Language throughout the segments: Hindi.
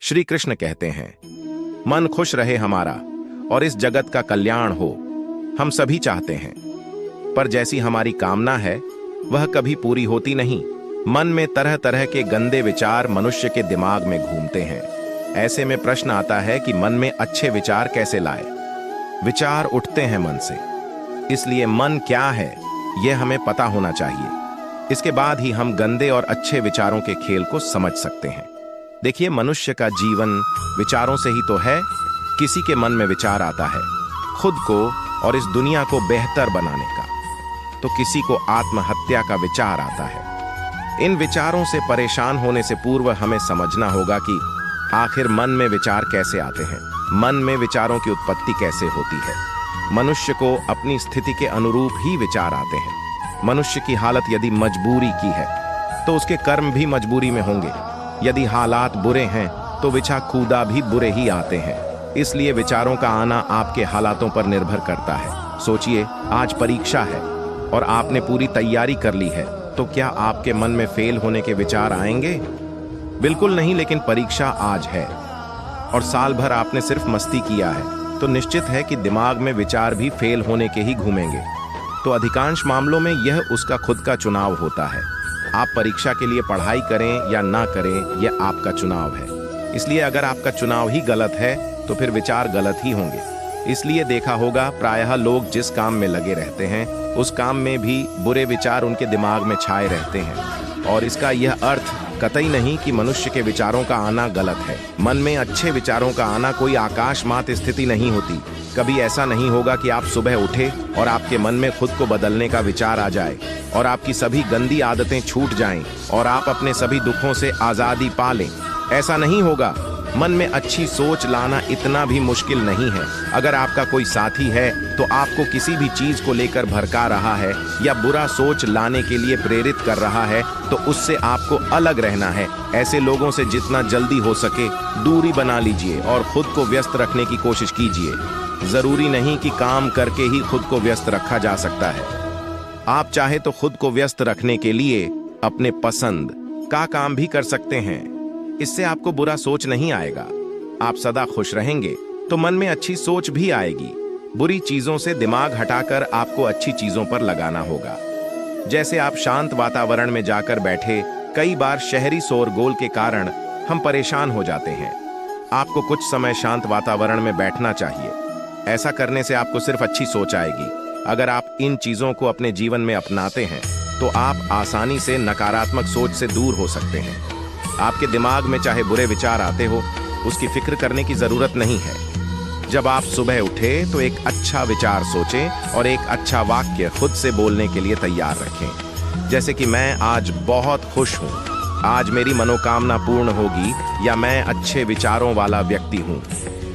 श्री कृष्ण कहते हैं, मन खुश रहे हमारा और इस जगत का कल्याण हो, हम सभी चाहते हैं। पर जैसी हमारी कामना है वह कभी पूरी होती नहीं। मन में तरह तरह के गंदे विचार मनुष्य के दिमाग में घूमते हैं। ऐसे में प्रश्न आता है कि मन में अच्छे विचार कैसे लाए। विचार उठते हैं मन से, इसलिए मन क्या है यह हमें पता होना चाहिए। इसके बाद ही हम गंदे और अच्छे विचारों के खेल को समझ सकते हैं। देखिए, मनुष्य का जीवन विचारों से ही तो है। किसी के मन में विचार आता है खुद को और इस दुनिया को बेहतर बनाने का, तो किसी को आत्महत्या का विचार आता है। इन विचारों से परेशान होने से पूर्व हमें समझना होगा कि आखिर मन में विचार कैसे आते हैं, मन में विचारों की उत्पत्ति कैसे होती है। मनुष्य को अपनी स्थिति के अनुरूप ही विचार आते हैं। मनुष्य की हालत यदि मजबूरी की है तो उसके कर्म भी मजबूरी में होंगे। यदि हालात बुरे हैं तो विचार खुदा भी बुरे ही आते हैं। इसलिए विचारों का आना आपके हालातों पर निर्भर करता है। सोचिए, आज परीक्षा है और आपने पूरी तैयारी कर ली है, तो क्या आपके मन में फेल होने के विचार आएंगे? बिल्कुल नहीं। लेकिन परीक्षा आज है और साल भर आपने सिर्फ मस्ती किया है, तो निश्चित है कि दिमाग में विचार भी फेल होने के ही घूमेंगे। तो अधिकांश मामलों में यह उसका खुद का चुनाव होता है। आप परीक्षा के लिए पढ़ाई करें या ना करें, यह आपका चुनाव है। इसलिए अगर आपका चुनाव ही गलत है तो फिर विचार गलत ही होंगे। इसलिए देखा होगा, प्रायः लोग जिस काम में लगे रहते हैं उस काम में भी बुरे विचार उनके दिमाग में छाए रहते हैं। और इसका यह अर्थ कतई नहीं कि मनुष्य के विचारों का आना गलत है। मन में अच्छे विचारों का आना कोई आकाशमात स्थिति नहीं होती। कभी ऐसा नहीं होगा कि आप सुबह उठे और आपके मन में खुद को बदलने का विचार आ जाए और आपकी सभी गंदी आदतें छूट जाएं और आप अपने सभी दुखों से आज़ादी पा लें। ऐसा नहीं होगा। मन में अच्छी सोच लाना इतना भी मुश्किल नहीं है। अगर आपका कोई साथी है तो आपको किसी भी चीज को लेकर भड़का रहा है या बुरा सोच लाने के लिए प्रेरित कर रहा है, तो उससे आपको अलग रहना है। ऐसे लोगों से जितना जल्दी हो सके दूरी बना लीजिए और खुद को व्यस्त रखने की कोशिश कीजिए। जरूरी नहीं कि काम करके ही खुद को व्यस्त रखा जा सकता है। आप चाहे तो खुद को व्यस्त रखने के लिए अपने पसंद का काम भी कर सकते हैं। इससे आपको बुरा सोच नहीं आएगा। आप सदा खुश रहेंगे तो मन में अच्छी सोच भी आएगी। बुरी चीजों से दिमाग हटाकर आपको अच्छी चीजों पर लगाना होगा। जैसे आप शांत वातावरण में जाकर बैठे, कई बार शहरी शोरगुल के कारण हम परेशान हो जाते हैं। आपको कुछ समय शांत वातावरण में बैठना चाहिए। ऐसा करने से आपको सिर्फ अच्छी सोच आएगी। अगर आप इन चीजों को अपने जीवन में अपनाते हैं तो आप आसानी से नकारात्मक सोच से दूर हो सकते हैं। आपके दिमाग में चाहे बुरे विचार आते हो, उसकी फिक्र करने की जरूरत नहीं है। जब आप सुबह उठे तो एक अच्छा विचार सोचें और एक अच्छा वाक्य खुद से बोलने के लिए तैयार रखें। जैसे कि मैं आज बहुत खुश हूँ, आज मेरी मनोकामना पूर्ण होगी, या मैं अच्छे विचारों वाला व्यक्ति हूँ।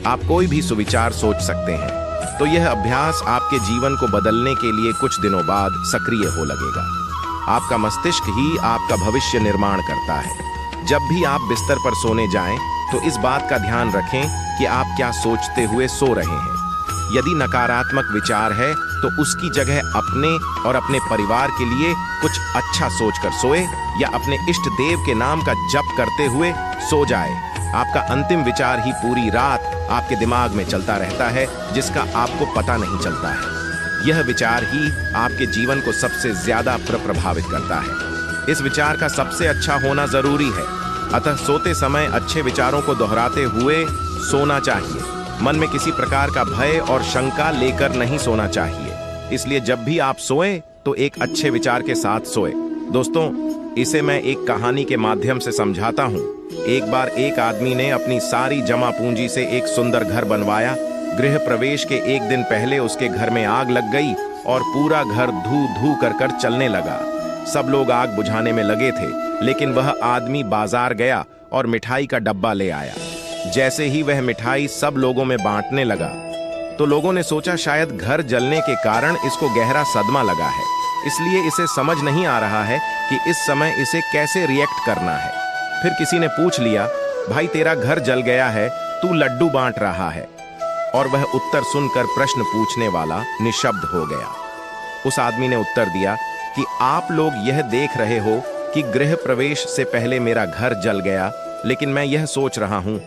आप कोई भी सुविचार सोच सकते हैं। तो यह अभ्यास आपके जीवन को बदलने के लिए कुछ दिनों बाद सक्रिय हो लगेगा। आपका मस्तिष्क ही आपका भविष्य निर्माण करता है। जब भी आप बिस्तर पर सोने जाएं तो इस बात का ध्यान रखें कि आप क्या सोचते हुए सो रहे हैं। यदि नकारात्मक विचार है तो उसकी जगह अपने और अपने परिवार के लिए कुछ अच्छा सोचकर सोए, या अपने इष्ट देव के नाम का जप करते हुए सो जाए। आपका अंतिम विचार ही पूरी रात आपके दिमाग में चलता रहता है, जिसका आपको पता नहीं चलता है। यह विचार ही आपके जीवन को सबसे ज्यादा प्रभावित करता है। इस विचार का सबसे अच्छा होना जरूरी है। अतः सोते समय अच्छे विचारों को दोहराते हुए सोना चाहिए। मन में किसी प्रकार का भय और शंका लेकर नहीं सोना चाहिए। इसलिए जब भी आप सोएं तो एक अच्छे विचार के साथ सोएं। दोस्तों, इसे मैं एक कहानी के माध्यम से समझाता हूँ। एक बार एक आदमी ने अपनी सारी जमा पूंजी से एक सुंदर घर बनवाया। गृह प्रवेश के एक दिन पहले उसके घर में आग लग गई और पूरा घर धू धू कर चलने लगा। सब लोग आग बुझाने में लगे थे, लेकिन वह आदमी बाजार गया और मिठाई का डब्बा ले आया। जैसे ही वह मिठाई सब लोगों में बांटने लगा तो लोगों ने सोचा शायद घर जलने के कारण इसको गहरा सदमा लगा है, इसलिए इसे समझ नहीं आ रहा है कि इस समय इसे कैसे रिएक्ट करना है। फिर किसी ने पूछ लिया, भाई तेरा घर जल गया है, तू लड्डू बांट रहा है। और वह उत्तर सुनकर प्रश्न पूछने वाला निशब्द हो गया। उस आदमी ने उत्तर दिया कि आप लोग यह देख रहे हो कि गृह प्रवेश से पहले मेरा घर जल गया, लेकिन मैं यह सोच रहा हूं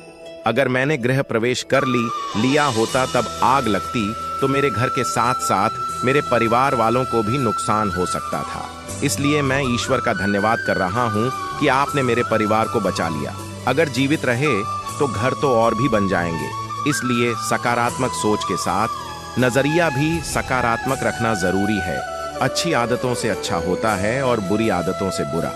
अगर मैंने गृह प्रवेश कर लिया होता तब आग लगती तो मेरे घर के साथ साथ मेरे परिवार वालों को भी नुकसान हो सकता था। इसलिए मैं ईश्वर का धन्यवाद कर रहा हूँ कि आपने मेरे परिवार को बचा लिया। अगर जीवित रहे तो घर तो और भी बन जाएंगे। इसलिए सकारात्मक सोच के साथ नजरिया भी सकारात्मक रखना जरूरी है। अच्छी आदतों से अच्छा होता है और बुरी आदतों से बुरा।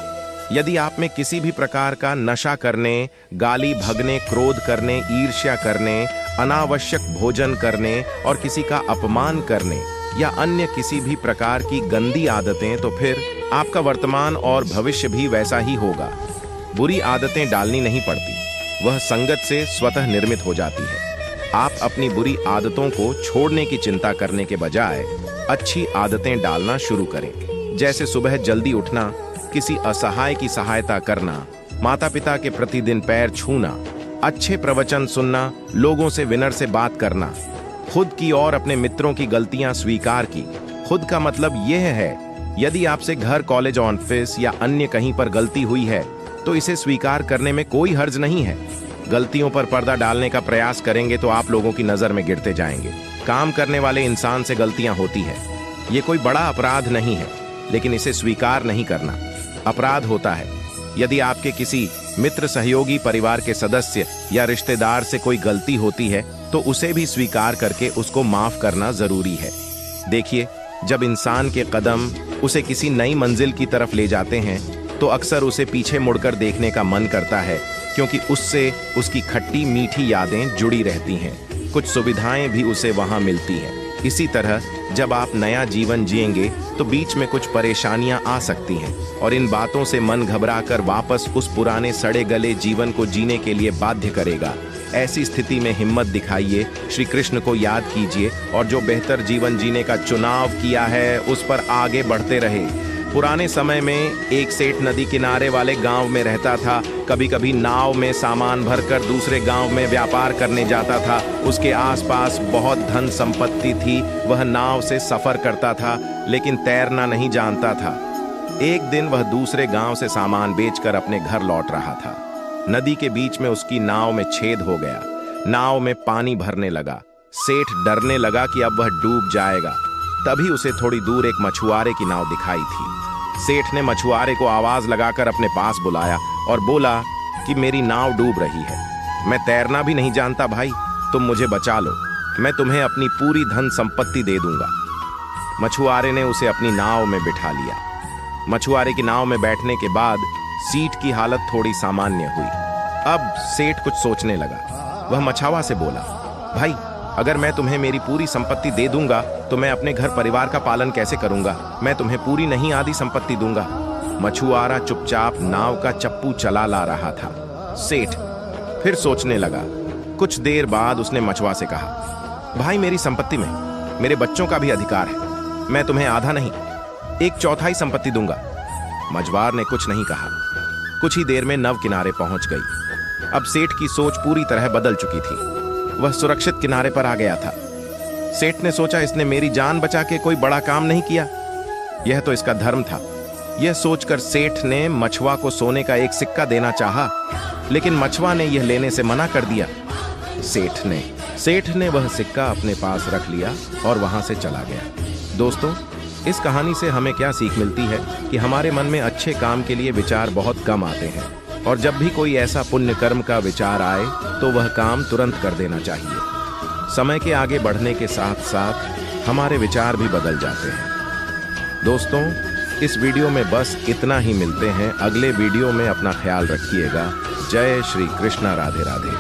यदि आप में किसी भी प्रकार का नशा करने, गाली भगने, क्रोध करने, ईर्ष्या करने, अनावश्यक भोजन करने और किसी का अपमान करने या अन्य किसी भी प्रकार की गंदी आदतें, तो फिर आपका वर्तमान और भविष्य भी वैसा ही होगा। बुरी आदतें डालनी नहीं पड़ती, वह संगत से स्वतः निर्मित हो जाती है। आप अपनी बुरी आदतों को छोड़ने की चिंता करने के बजाय अच्छी आदतें डालना शुरू करें, जैसे सुबह जल्दी उठना, किसी असहाय की सहायता करना, माता पिता के प्रतिदिन पैर छूना, अच्छे प्रवचन सुनना, लोगों से विनम्र से बात करना, खुद की और अपने मित्रों की गलतियां स्वीकार की। खुद का मतलब यह है, यदि आपसे घर, कॉलेज, ऑफिस या अन्य कहीं पर गलती हुई है तो इसे स्वीकार करने में कोई हर्ज नहीं है। गलतियों पर पर्दा डालने का प्रयास करेंगे तो आप लोगों की नजर में गिरते जाएंगे। काम करने वाले इंसान से गलतियां होती है, ये कोई बड़ा अपराध नहीं है, लेकिन इसे स्वीकार नहीं करना अपराध होता है। यदि आपके किसी मित्र, सहयोगी, परिवार के सदस्य या रिश्तेदार से कोई गलती होती है तो उसे भी स्वीकार करके उसको माफ करना जरूरी है। देखिए, जब इंसान के कदम उसे किसी नई मंजिल की तरफ ले जाते हैं तो अक्सर उसे पीछे मुड़कर देखने का मन करता है, क्योंकि उससे उसकी खट्टी मीठी यादें जुड़ी रहती हैं, कुछ सुविधाएं भी उसे वहां मिलती हैं। इसी तरह जब आप नया जीवन जिएंगे तो बीच में कुछ परेशानियां आ सकती हैं और इन बातों से मन घबराकर वापस उस पुराने सड़े गले जीवन को जीने के लिए बाध्य करेगा। ऐसी स्थिति में हिम्मत दिखाइए, श्री कृष्ण को याद कीजिए और जो बेहतर जीवन जीने का चुनाव किया है उस पर आगे बढ़ते रहे। पुराने समय में एक सेठ नदी किनारे वाले गांव में रहता था। कभी कभी नाव में सामान भरकर दूसरे गांव में व्यापार करने जाता था। उसके आसपास बहुत धन संपत्ति थी। वह नाव से सफर करता था, लेकिन तैरना नहीं जानता था। एक दिन वह दूसरे गांव से सामान बेचकर अपने घर लौट रहा था। नदी के बीच में उसकी नाव में छेद हो गया। नाव में पानी भरने लगा। सेठ डरने लगा कि अब वह डूब जाएगा। तभी उसे थोड़ी दूर एक मछुआरे की नाव दिखाई थी। सेठ ने मछुआरे को आवाज लगाकर अपने पास बुलाया और बोला कि मेरी नाव डूब रही है, मैं तैरना भी नहीं जानता भाई, तुम मुझे बचा लो, मैं तुम्हें अपनी पूरी धन संपत्ति दे दूंगा। मछुआरे ने उसे अपनी नाव में बिठा लिया। मछुआरे की नाव में बैठने के बाद सीट की हालत थोड़ी सामान्य हुई। अब सेठ कुछ सोचने लगा। वह मछुआरा से बोला, भाई, अगर मैं तुम्हें मेरी पूरी संपत्ति दे दूंगा तो मैं अपने घर परिवार का पालन कैसे करूंगा? मैं तुम्हें पूरी नहीं आधी संपत्ति दूंगा। मछुआरा चुपचाप नाव का चप्पू चला ला रहा था। सेठ फिर सोचने लगा। कुछ देर बाद उसने मछुआ से कहा, भाई, मेरी संपत्ति में मेरे बच्चों का भी अधिकार है। मैं तुम्हें आधा नहीं, 1/4 संपत्ति दूंगा। मछुआर ने कुछ नहीं कहा। कुछ ही देर में नव किनारे पहुंच गई। अब सेठ की सोच पूरी तरह बदल चुकी थी। वह सुरक्षित किनारे पर आ गया था। सेठ ने सोचा, इसने मेरी जान बचा के कोई बड़ा काम नहीं किया, यह तो इसका धर्म था। यह सोचकर सेठ ने मछुआ को सोने का एक सिक्का देना चाहा, लेकिन मछुआ ने यह लेने से मना कर दिया। सेठ ने वह सिक्का अपने पास रख लिया और वहां से चला गया। दोस्तों, इस कहानी से हमें क्या सीख मिलती है कि हमारे मन में अच्छे काम के लिए विचार बहुत कम आते हैं, और जब भी कोई ऐसा पुण्य कर्म का विचार आए तो वह काम तुरंत कर देना चाहिए। समय के आगे बढ़ने के साथ साथ हमारे विचार भी बदल जाते हैं। दोस्तों, इस वीडियो में बस इतना ही। मिलते हैं अगले वीडियो में। अपना ख्याल रखिएगा। जय श्री कृष्णा। राधे राधे।